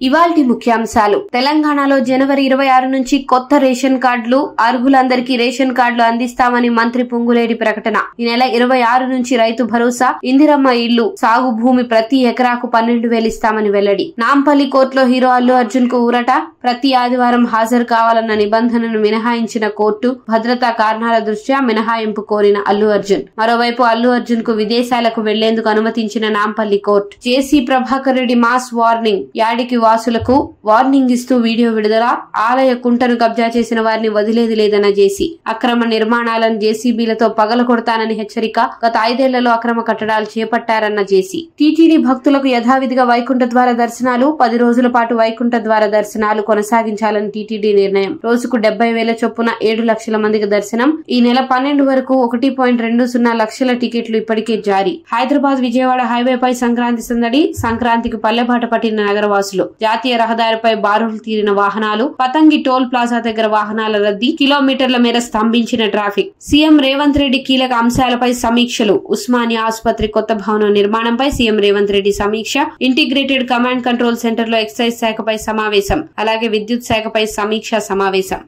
ఇవాల్టి ముఖ్యాంశాలు. తెలంగాణలో జనవరి 26 నుంచి కొత్త రేషన్ కార్డులు, అర్హులందరికీ రేషన్ కార్డులు అందిస్తామని మంత్రి పొంగులేటి ప్రకటన. ఈ నెల 26 నుంచి రైతు భరోసా, ఇందిరమ్మ ఇళ్లు, సాగు భూమి ప్రతి ఎకరాకు 12,000 ఇస్తామని వెల్లడి. నాంపల్లి కోర్టులో హీరో అల్లు అర్జున్ కు ఊరట. ప్రతి ఆదివారం హాజరు కావాలన్న నిబంధనను మినహాయించిన కోర్టు. భద్రతా కారణాల దృష్ట్యా మినహాయింపు కోరిన అల్లు అర్జున్. మరోవైపు అల్లు అర్జున్ కు విదేశాలకు వెళ్లేందుకు అనుమతించిన నాంపల్లి కోర్టు. జేసీ ప్రభాకర్ రెడ్డి మాస్ వార్నింగ్. యాడికి వాసులకు వార్నింగ్ ఇస్తూ వీడియో విడుదల. ఆలయ కుంటను కబ్జా చేసిన వారిని వదిలేది లేదన్న జేసీ. అక్రమ నిర్మాణాలను జేసీబీలతో పగలగొడతానని హెచ్చరిక. గత 5 ఏళ్లలో అక్రమ కట్టడాలు చేపట్టారన్న జేసీ. టీటీడీ భక్తులకు యథావిధిగా వైకుంఠ ద్వార దర్శనాలు, 10 రోజుల పాటు వైకుంఠ ద్వార దర్శనాలు కొనసాగించాలని టీటీడీ నిర్ణయం. రోజుకు 70,000 చొప్పున 7 లక్షల మందికి దర్శనం. ఈ నెల 12 వరకు 1.20 లక్షల టికెట్లు ఇప్పటికే జారీ. హైదరాబాద్ విజయవాడ హైవేపై సంక్రాంతి సందడి. సంక్రాంతికి పల్లెబాట పట్టిన నగరవాసులు. జాతీయ రహదారిపై బారులు తీరిన వాహనాలు. పతంగి టోల్ ప్లాజా దగ్గర వాహనాల రద్దీ. కిలోమీటర్ల మేర స్తంభించిన ట్రాఫిక్. సీఎం రేవంత్ రెడ్డి కీలక అంశాలపై సమీక్షలు. ఉస్మానియా ఆసుపత్రి కొత్త భవనం నిర్మాణంపై సీఎం రేవంత్ రెడ్డి సమీక్ష. ఇంటిగ్రేటెడ్ కమాండ్ కంట్రోల్ సెంటర్ లో ఎక్సైజ్ శాఖపై సమావేశం. అలాగే విద్యుత్ శాఖపై సమీక్షా సమావేశం.